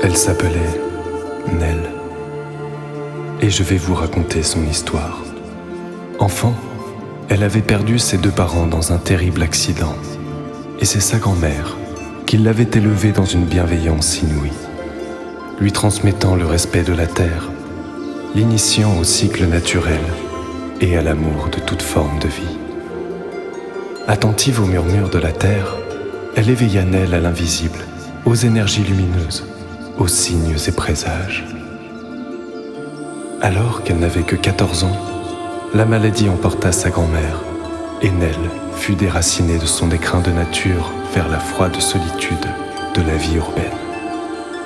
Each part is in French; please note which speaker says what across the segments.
Speaker 1: Elle s'appelait Nell. Et je vais vous raconter son histoire. Enfant, elle avait perdu ses deux parents dans un terrible accident. Et c'est sa grand-mère qui l'avait élevée dans une bienveillance inouïe, lui transmettant le respect de la terre, l'initiant au cycle naturel et à l'amour de toute forme de vie. Attentive aux murmures de la terre, elle éveilla Nell à l'invisible, aux énergies lumineuses, aux signes et présages. Alors qu'elle n'avait que 14 ans, la maladie emporta sa grand-mère et Nell fut déracinée de son écrin de nature vers la froide solitude de la vie urbaine.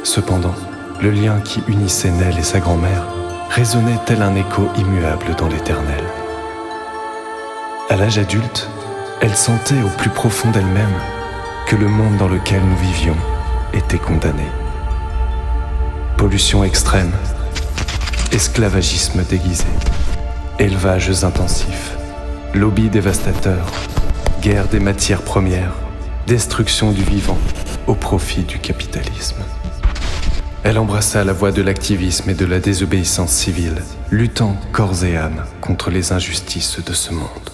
Speaker 1: Cependant, le lien qui unissait Nell et sa grand-mère résonnait tel un écho immuable dans l'éternel. À l'âge adulte, elle sentait au plus profond d'elle-même que le monde dans lequel nous vivions était condamné. Pollution extrême, esclavagisme déguisé, élevages intensifs, lobbies dévastateurs, guerre des matières premières, destruction du vivant au profit du capitalisme. Elle embrassa la voie de l'activisme et de la désobéissance civile, luttant corps et âme contre les injustices de ce monde.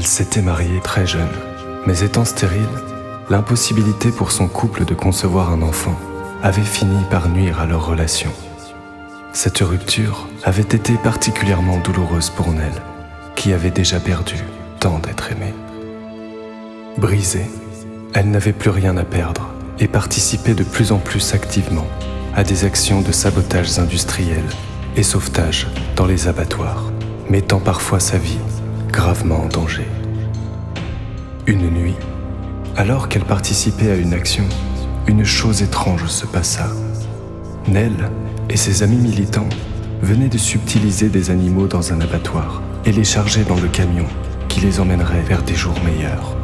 Speaker 1: Elle s'était mariée très jeune, mais étant stérile, l'impossibilité pour son couple de concevoir un enfant avait fini par nuire à leur relation. Cette rupture avait été particulièrement douloureuse pour Nell, qui avait déjà perdu tant d'être aimée. Brisée, elle n'avait plus rien à perdre et participait de plus en plus activement à des actions de sabotage industriel et sauvetage dans les abattoirs, mettant parfois sa vie gravement en danger. Une nuit, alors qu'elle participait à une action, une chose étrange se passa. Nell et ses amis militants venaient de subtiliser des animaux dans un abattoir et les charger dans le camion qui les emmènerait vers des jours meilleurs.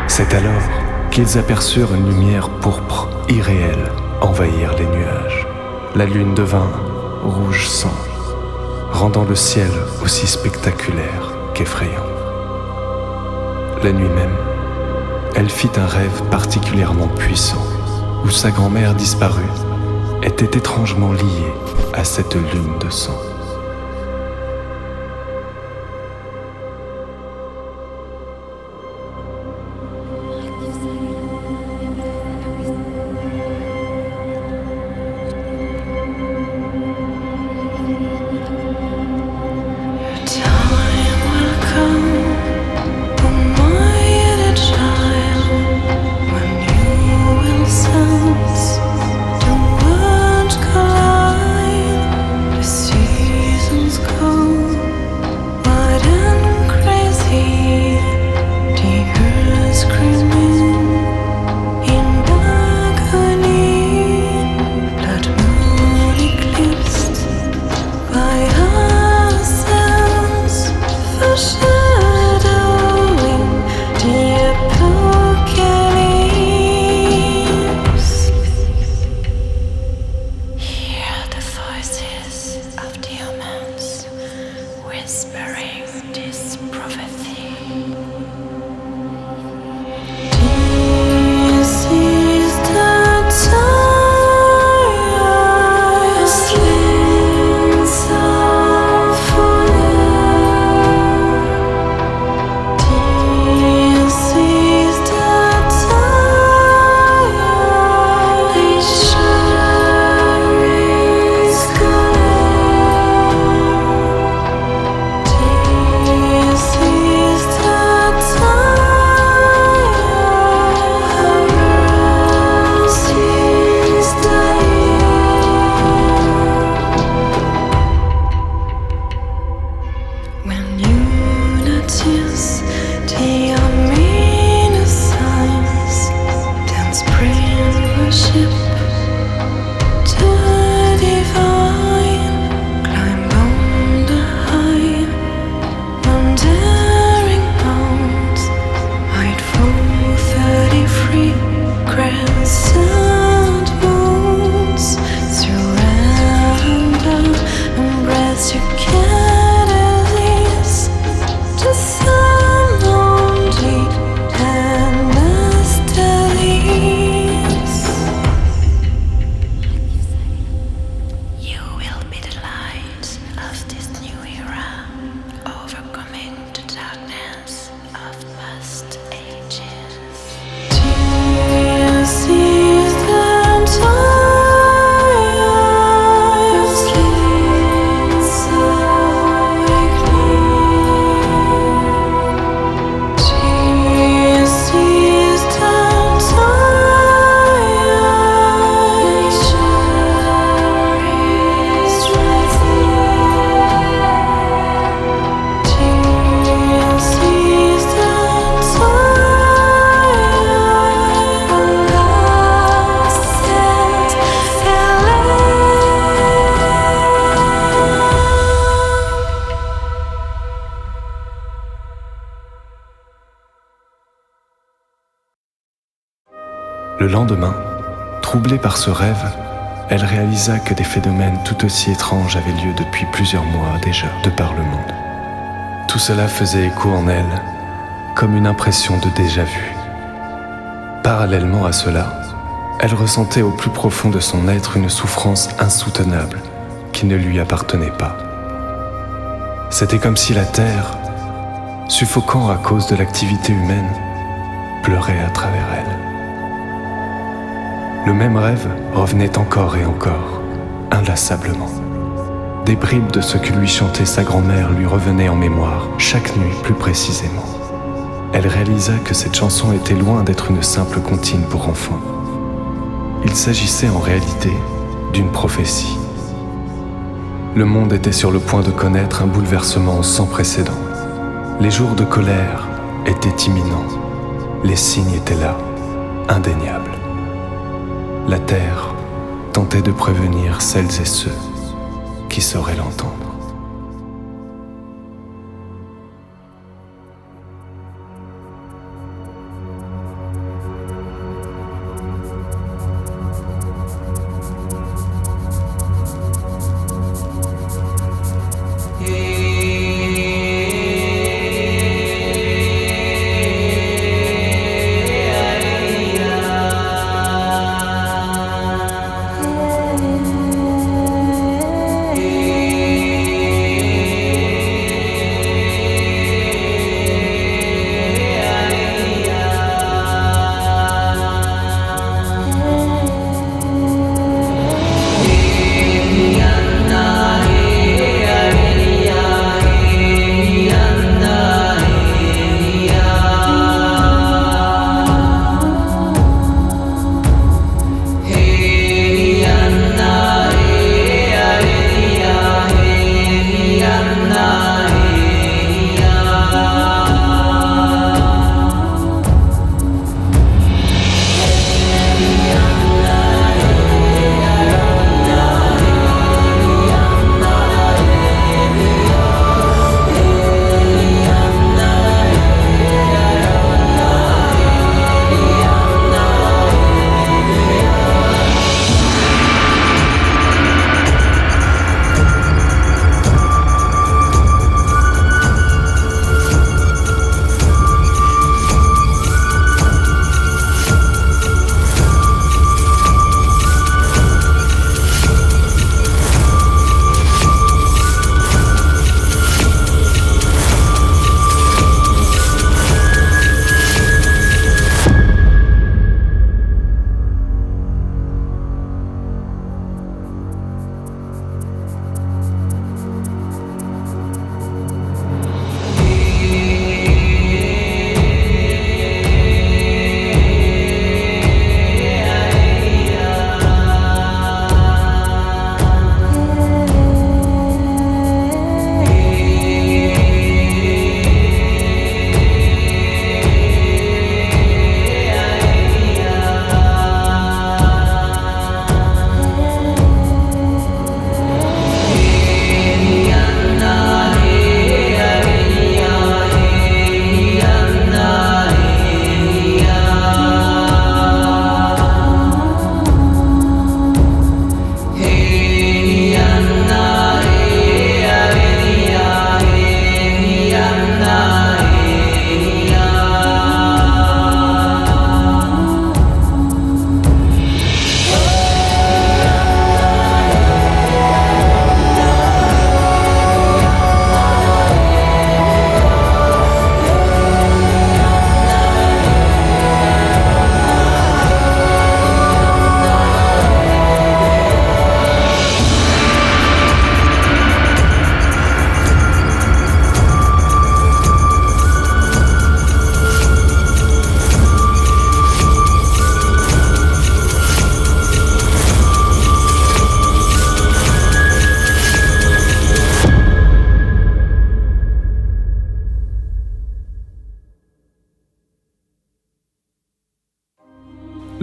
Speaker 1: C'est alors qu'ils aperçurent une lumière pourpre irréelle envahir les nuages. La lune devint rouge sang, rendant le ciel aussi spectaculaire qu'effrayant. La nuit même, elle fit un rêve particulièrement puissant, où sa grand-mère disparue était étrangement liée à cette lune de sang. Le lendemain, troublée par ce rêve, elle réalisa que des phénomènes tout aussi étranges avaient lieu depuis plusieurs mois déjà de par le monde. Tout cela faisait écho en elle, comme une impression de déjà-vu. Parallèlement à cela, elle ressentait au plus profond de son être une souffrance insoutenable qui ne lui appartenait pas. C'était comme si la terre suffocant à cause de l'activité humaine, pleurait à travers elle. Le même rêve revenait encore et encore, inlassablement. Des bribes de ce que lui chantait sa grand-mère lui revenaient en mémoire, chaque nuit plus précisément. Elle réalisa que cette chanson était loin d'être une simple comptine pour enfants. Il s'agissait en réalité d'une prophétie. Le monde était sur le point de connaître un bouleversement sans précédent. Les jours de colère étaient imminents. Les signes étaient là, indéniables. La terre tentait de prévenir celles et ceux qui sauraient l'entendre.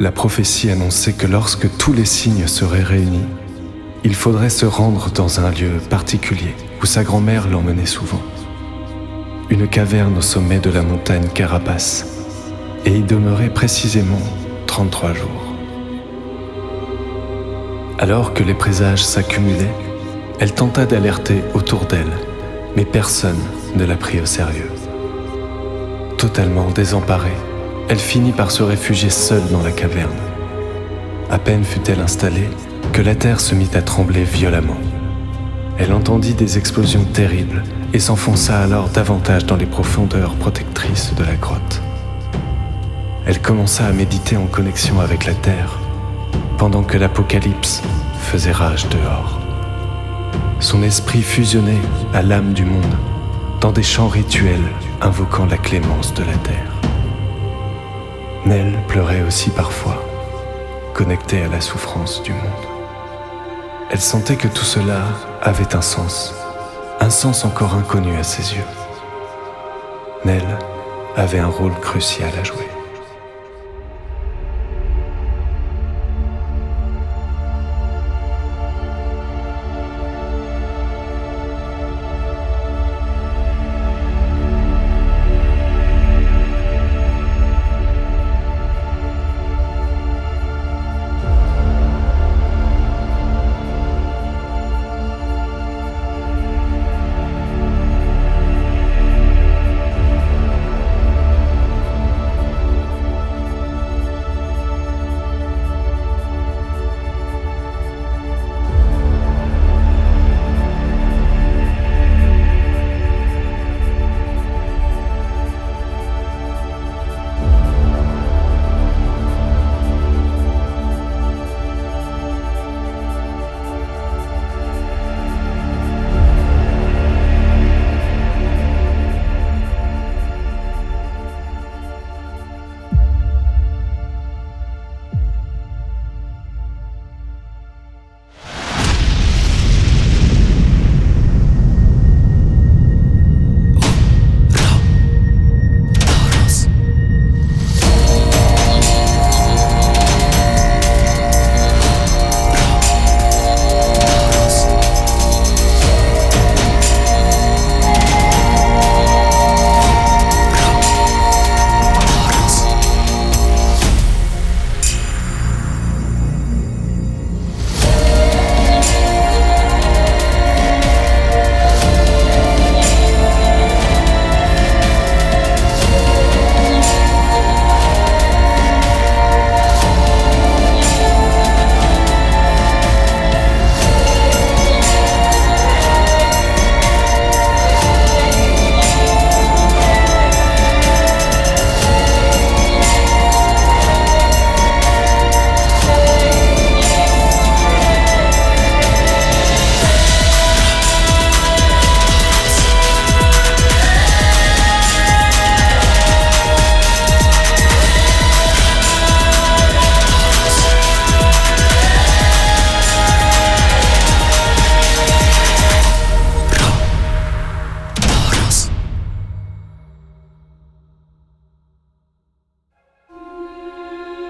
Speaker 1: La prophétie annonçait que lorsque tous les signes seraient réunis, il faudrait se rendre dans un lieu particulier où sa grand-mère l'emmenait souvent. Une caverne au sommet de la montagne Carapace, et y demeurer précisément 33 jours. Alors que les présages s'accumulaient, elle tenta d'alerter autour d'elle, mais personne ne la prit au sérieux. Totalement désemparée, elle finit par se réfugier seule dans la caverne. À peine fut-elle installée que la terre se mit à trembler violemment. Elle entendit des explosions terribles et s'enfonça alors davantage dans les profondeurs protectrices de la grotte. Elle commença à méditer en connexion avec la terre, pendant que l'apocalypse faisait rage dehors. Son esprit fusionnait à l'âme du monde, dans des chants rituels invoquant la clémence de la terre. Nell pleurait aussi parfois, connectée à la souffrance du monde. Elle sentait que tout cela avait un sens encore inconnu à ses yeux. Nell avait un rôle crucial à jouer.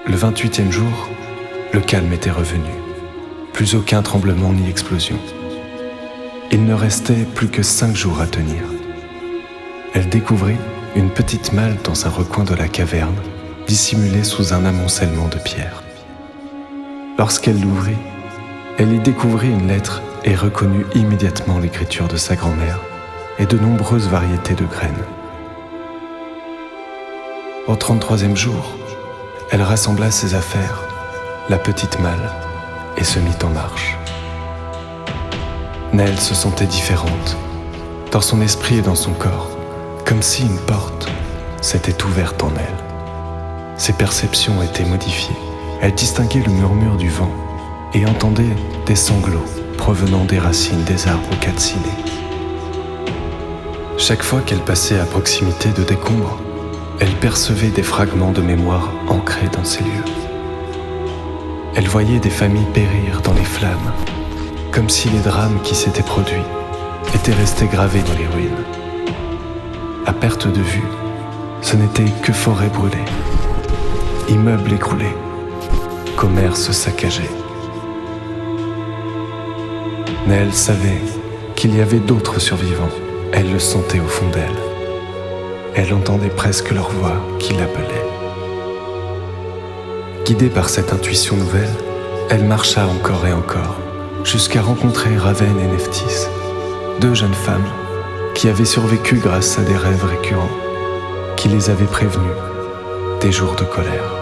Speaker 1: Le 28e jour, le calme était revenu. Plus aucun tremblement ni explosion. Il ne restait plus que 5 jours à tenir. Elle découvrit une petite malle dans un recoin de la caverne, dissimulée sous un amoncellement de pierres. Lorsqu'elle l'ouvrit, elle y découvrit une lettre et reconnut immédiatement l'écriture de sa grand-mère et de nombreuses variétés de graines. Au 33e jour, elle rassembla ses affaires, la petite malle, et se mit en marche. Nell se sentait différente, dans son esprit et dans son corps, comme si une porte s'était ouverte en elle. Ses perceptions étaient modifiées. Elle distinguait le murmure du vent et entendait des sanglots provenant des racines des arbres calcinés. Chaque fois qu'elle passait à proximité de décombres, elle percevait des fragments de mémoire ancrés dans ces lieux. Elle voyait des familles périr dans les flammes, comme si les drames qui s'étaient produits étaient restés gravés dans les ruines. À perte de vue, ce n'était que forêts brûlées, immeubles écroulés, commerces saccagés. Nell savait qu'il y avait d'autres survivants, elle le sentait au fond d'elle. Elle entendait presque leur voix qui l'appelait. Guidée par cette intuition nouvelle, elle marcha encore et encore, jusqu'à rencontrer Raven et Nephthys, 2 jeunes femmes qui avaient survécu grâce à des rêves récurrents, qui les avaient prévenues des jours de colère.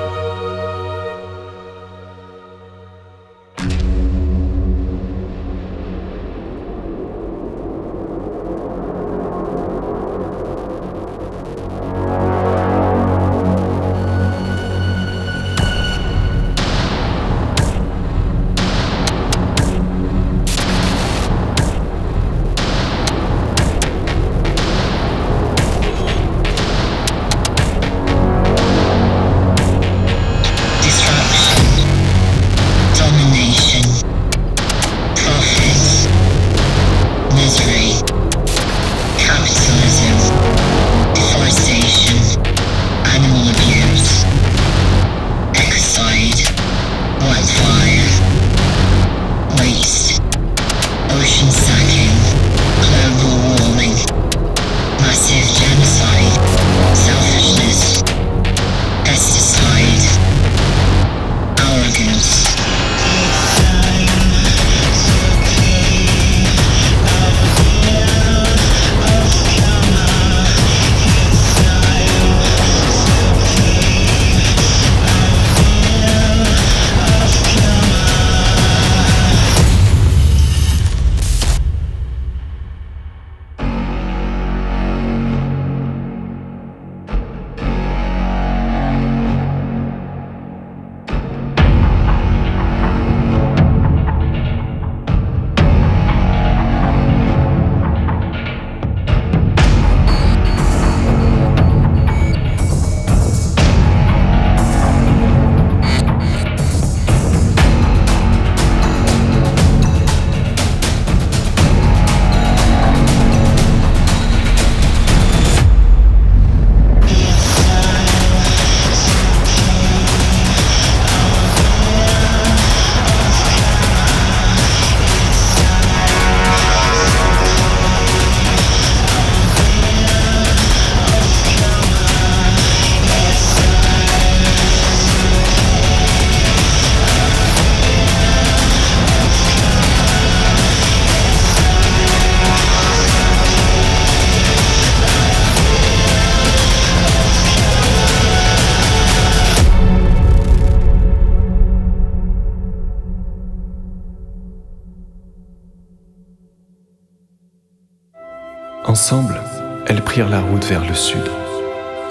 Speaker 1: Ensemble, elles prirent la route vers le sud.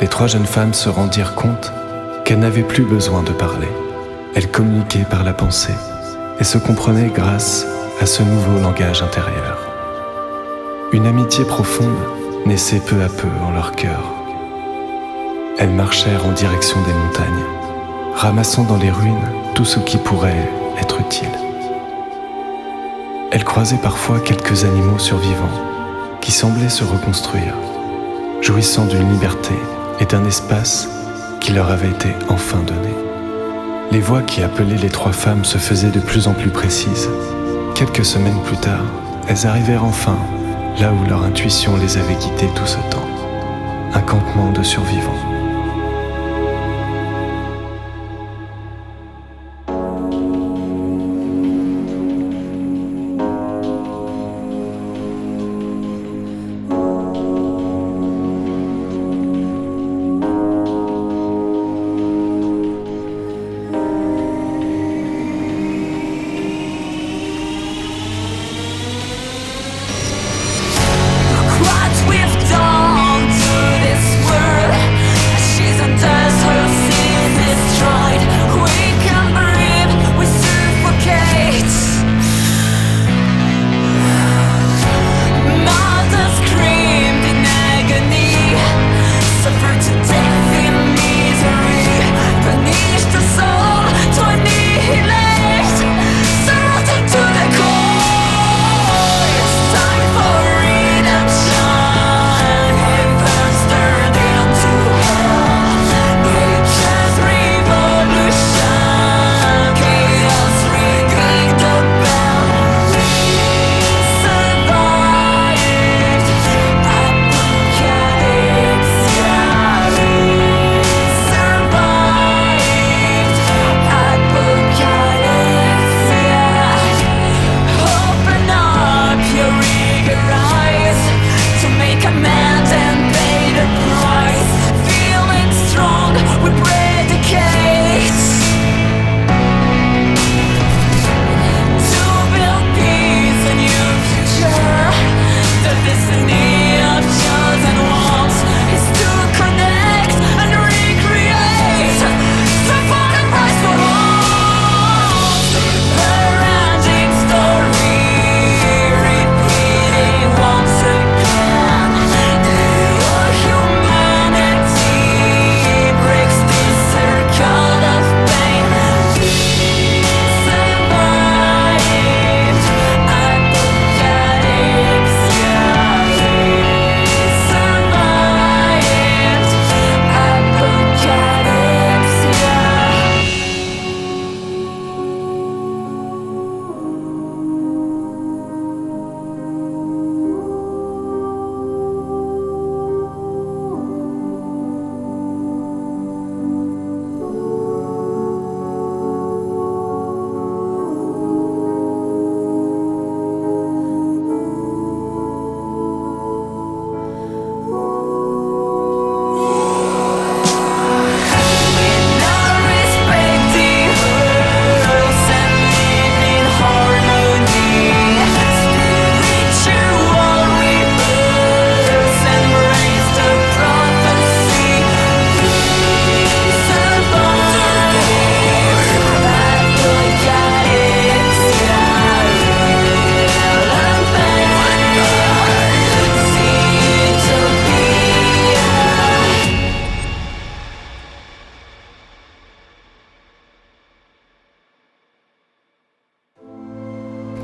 Speaker 1: Les 3 jeunes femmes se rendirent compte qu'elles n'avaient plus besoin de parler. Elles communiquaient par la pensée et se comprenaient grâce à ce nouveau langage intérieur. Une amitié profonde naissait peu à peu en leur cœur. Elles marchèrent en direction des montagnes, ramassant dans les ruines tout ce qui pourrait être utile. Elles croisaient parfois quelques animaux survivants qui semblaient se reconstruire, jouissant d'une liberté et d'un espace qui leur avait été enfin donné. Les voix qui appelaient les 3 femmes se faisaient de plus en plus précises. Quelques semaines plus tard, elles arrivèrent enfin là où leur intuition les avait guidées tout ce temps, un campement de survivants.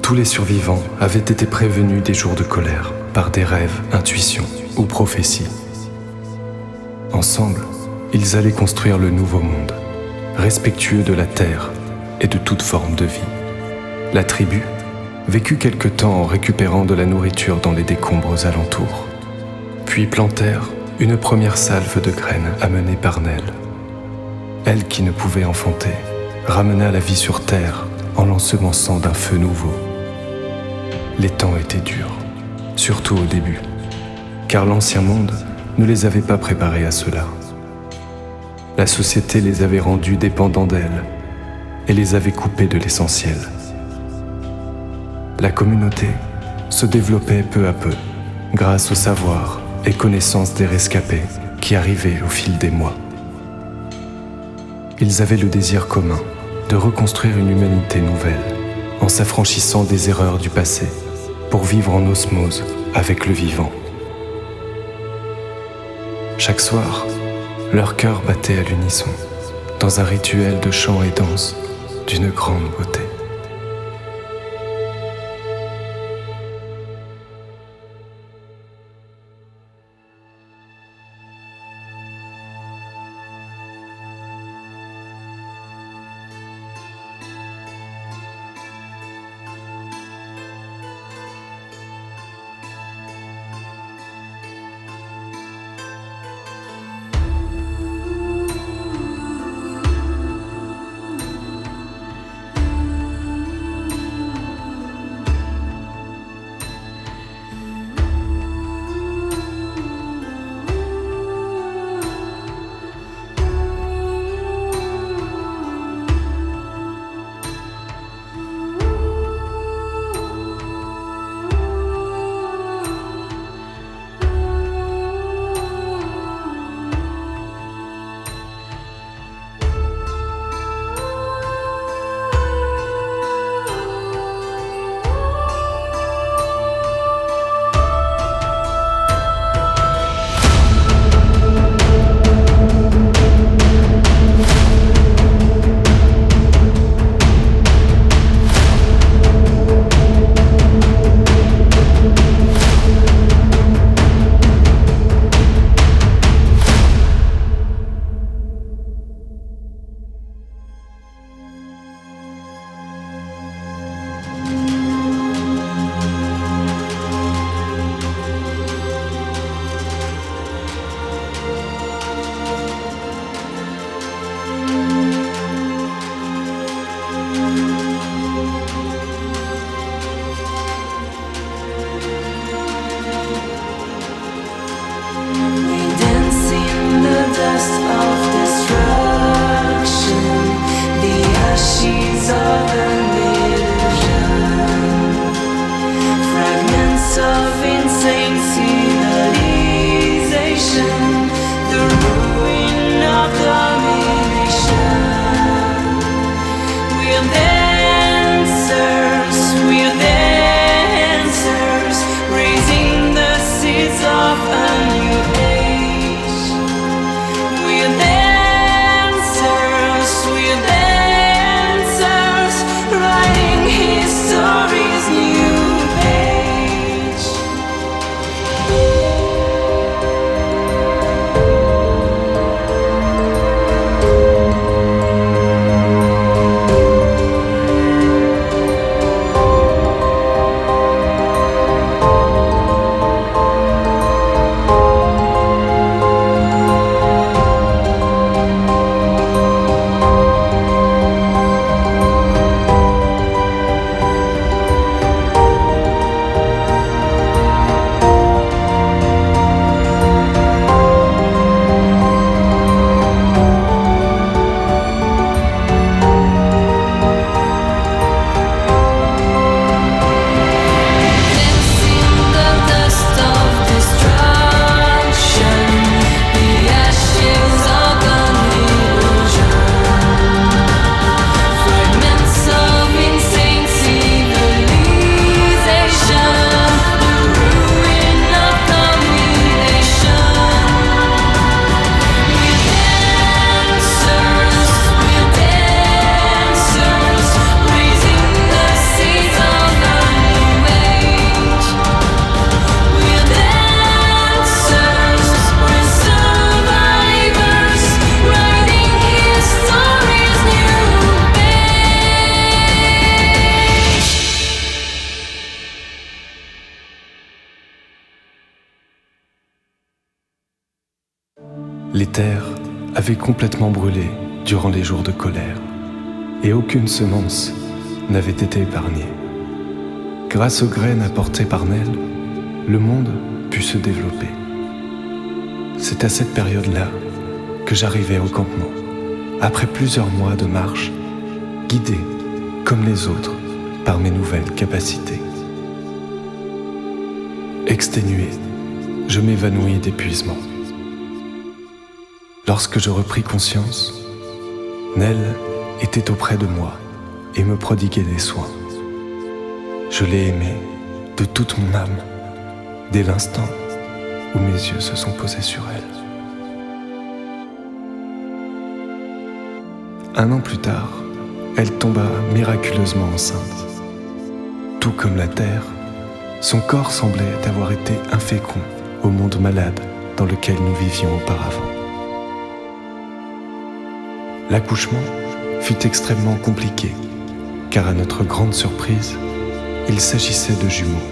Speaker 1: Tous les survivants avaient été prévenus des jours de colère par des rêves, intuitions ou prophéties. Ensemble, ils allaient construire le nouveau monde, respectueux de la terre et de toute forme de vie. La tribu vécut quelque temps en récupérant de la nourriture dans les décombres alentours, puis plantèrent une première salve de graines amenée par Nell. Elle qui ne pouvait enfanter, ramena la vie sur terre en l'ensemençant d'un feu nouveau. Les temps étaient durs, surtout au début, car l'ancien monde ne les avait pas préparés à cela. La société les avait rendus dépendants d'elle et les avait coupés de l'essentiel. La communauté se développait peu à peu, grâce au savoir et connaissance des rescapés qui arrivaient au fil des mois. Ils avaient le désir commun de reconstruire une humanité nouvelle en s'affranchissant des erreurs du passé pour vivre en osmose avec le vivant. Chaque soir, leur cœur battait à l'unisson dans un rituel de chant et danse d'une grande beauté. Les terres avaient complètement brûlé durant les jours de colère, et aucune semence n'avait été épargnée. Grâce aux graines apportées par Nell, le monde put se développer. C'est à cette période-là que j'arrivais au campement, après plusieurs mois de marche, guidé, comme les autres, par mes nouvelles capacités. Exténué, je m'évanouis d'épuisement. Lorsque je repris conscience, Nell était auprès de moi et me prodiguait des soins. Je l'ai aimée de toute mon âme, dès l'instant où mes yeux se sont posés sur elle. Un an plus tard, elle tomba miraculeusement enceinte. Tout comme la terre, son corps semblait avoir été infécond au monde malade dans lequel nous vivions auparavant. L'accouchement fut extrêmement compliqué, car à notre grande surprise, il s'agissait de jumeaux.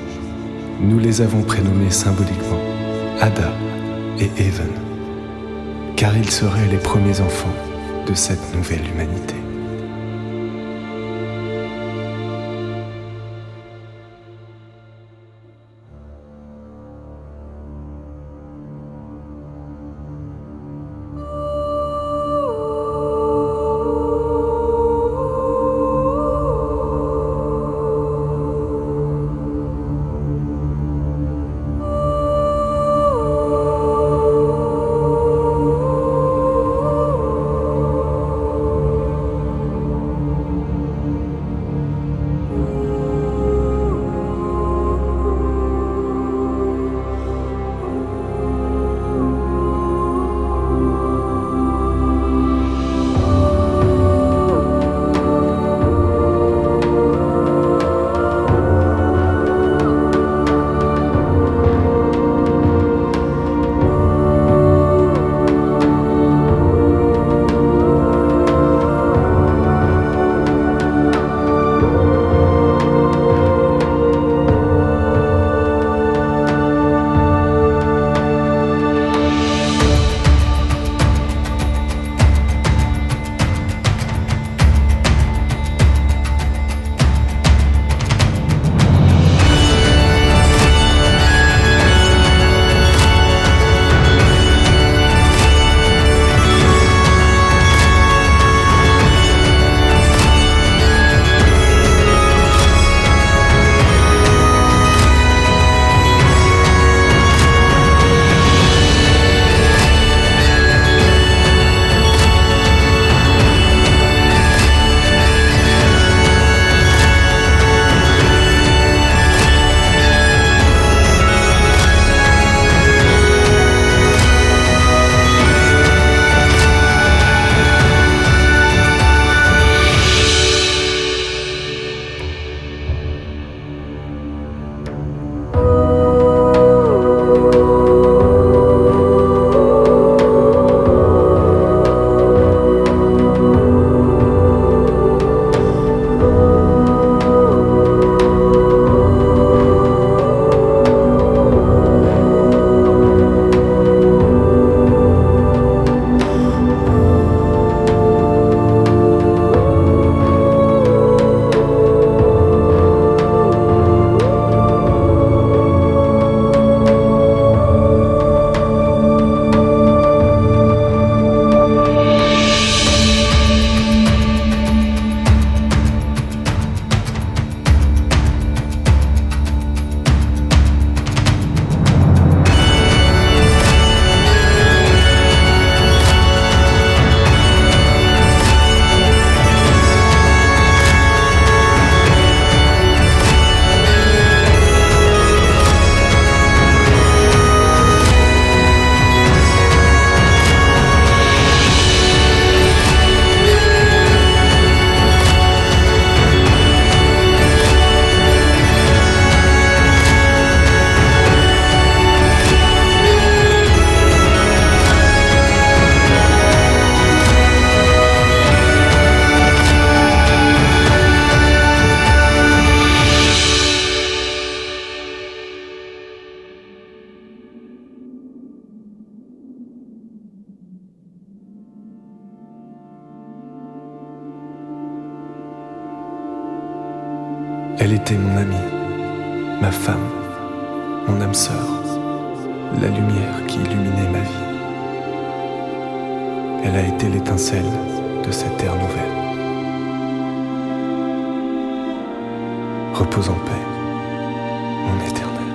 Speaker 1: Nous les avons prénommés symboliquement Ada et Evan, car ils seraient les premiers enfants de cette nouvelle humanité. Elle était mon amie, ma femme, mon âme sœur, la lumière qui illuminait ma vie. Elle a été l'étincelle de cette ère nouvelle. Repose en paix, mon éternel.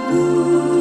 Speaker 2: Ooh.